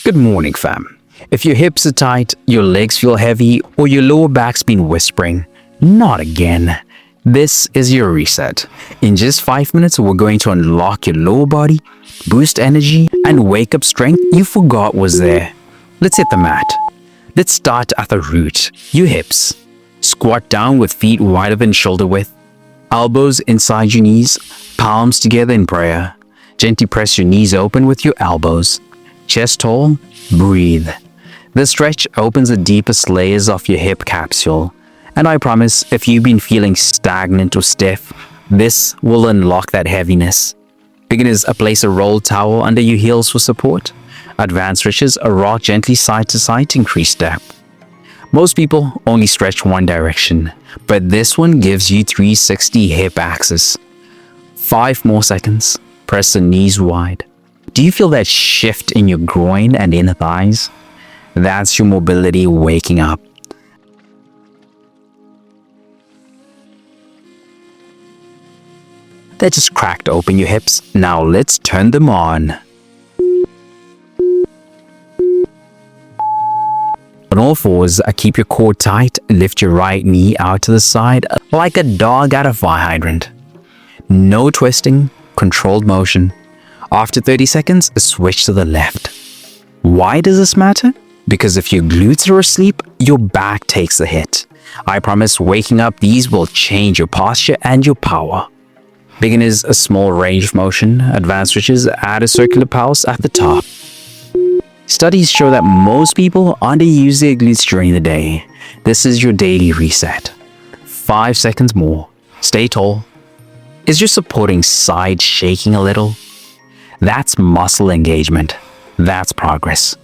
Good morning, fam. If your hips are tight, your legs feel heavy, or your lower back's been whispering, not again. This is your reset. In just 5 minutes, we're going to unlock your lower body, boost energy, and wake up strength you forgot was there. Let's hit the mat. Let's start at the root, your hips. Squat down with feet wider than shoulder width, elbows inside your knees, palms together in prayer. Gently press your knees open with your elbows. Chest tall, breathe. The stretch opens the deepest layers of your hip capsule. And I promise, if you've been feeling stagnant or stiff, this will unlock that heaviness. Beginners, place a rolled towel under your heels for support. Advanced stretches, rock gently side to side to increase depth. Most people only stretch one direction, but this one gives you 360 hip axis. 5 more seconds. Press the knees wide. Do you feel that shift in your groin and inner thighs? That's your mobility waking up. That just cracked open your hips. Now let's turn them on. On all fours, keep your core tight. Lift your right knee out to the side like a dog at a fire hydrant. No twisting, controlled motion. After 30 seconds, switch to the left. Why does this matter? Because if your glutes are asleep, your back takes the hit. I promise waking up these will change your posture and your power. Beginners, a small range of motion. Advanced stretches, add a circular pulse at the top. Studies show that most people underuse their glutes during the day. This is your daily reset. 5 seconds more. Stay tall. Is your supporting side shaking a little? That's muscle engagement. That's progress.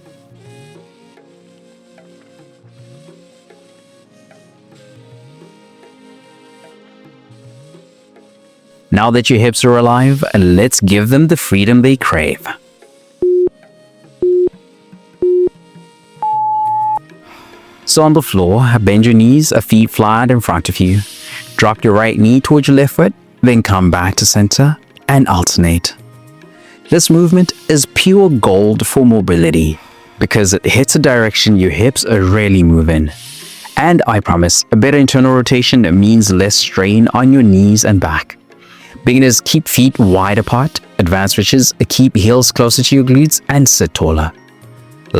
Now that your hips are alive, let's give them the freedom they crave. So on the floor, bend your knees, feet flat in front of you. Drop your right knee towards your left foot, then come back to center and alternate. This movement is pure gold for mobility because it hits a direction your hips are rarely moving. And I promise, a better internal rotation means less strain on your knees and back. Beginners, keep feet wide apart. Advanced stretches, keep heels closer to your glutes and sit taller.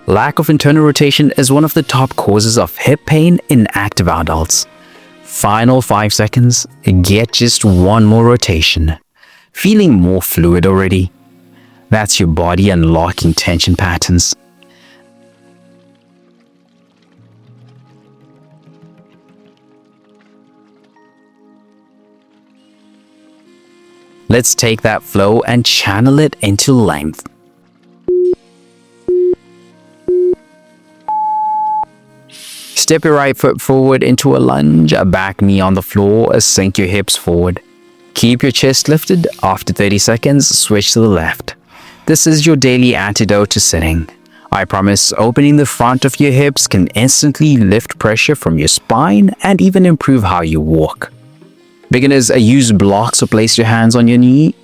Lack of internal rotation is one of the top causes of hip pain in active adults. Final 5 seconds, get just one more rotation. Feeling more fluid already? That's your body unlocking tension patterns. Let's take that flow and channel it into length. Step your right foot forward into a lunge, a back knee on the floor, sink your hips forward. Keep your chest lifted. After 30 seconds, switch to the left. This is your daily antidote to sitting. I promise opening the front of your hips can instantly lift pressure from your spine and even improve how you walk. Beginners, use blocks or place your hands on your knee.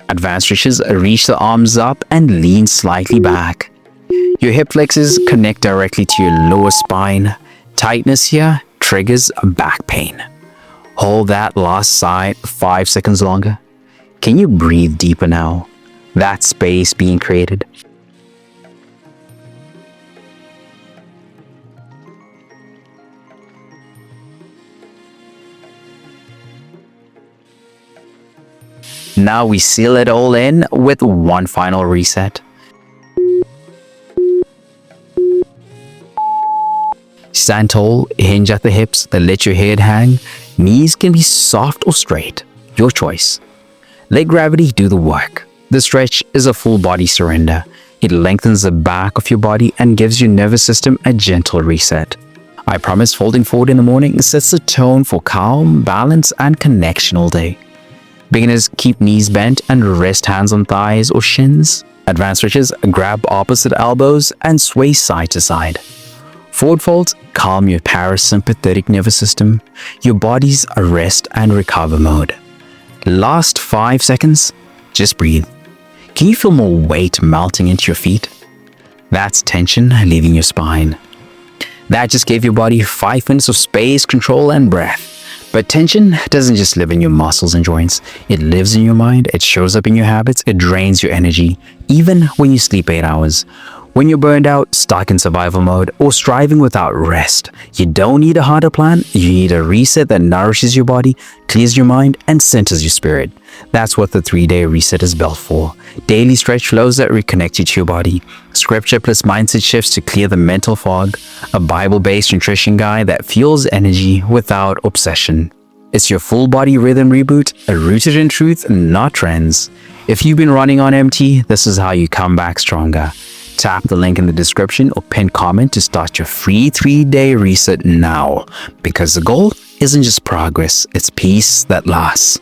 Advanced stretches, reach the arms up and lean slightly back. Your hip flexors connect directly to your lower spine. Tightness here triggers back pain. Hold that last side 5 seconds longer. Can you breathe deeper now? That space being created. Now we seal it all in with one final reset. Stand tall, hinge at the hips, then let your head hang. Knees can be soft or straight, your choice. Let gravity do the work. The stretch is a full body surrender. It lengthens the back of your body and gives your nervous system a gentle reset. I promise folding forward in the morning sets the tone for calm, balance, and connection all day. Beginners, keep knees bent and rest hands on thighs or shins. Advanced stretches, grab opposite elbows and sway side to side. Forward folds, calm your parasympathetic nervous system. Your body's a rest and recover mode. Last 5 seconds, just breathe. Can you feel more weight melting into your feet? That's tension leaving your spine. That just gave your body 5 minutes of space, control, and breath. But tension doesn't just live in your muscles and joints. It lives in your mind, it shows up in your habits, it drains your energy, even when you sleep 8 hours. When you're burned out, stuck in survival mode, or striving without rest, you don't need a harder plan, you need a reset that nourishes your body, clears your mind, and centers your spirit. That's what the 3-day reset is built for. Daily stretch flows that reconnect you to your body, scripture plus mindset shifts to clear the mental fog, a Bible-based nutrition guide that fuels energy without obsession. It's your full body rhythm reboot, rooted in truth, not trends. If you've been running on empty, this is how you come back stronger. Tap the link in the description or pinned comment to start your free 3-day reset now. Because the goal isn't just progress, it's peace that lasts.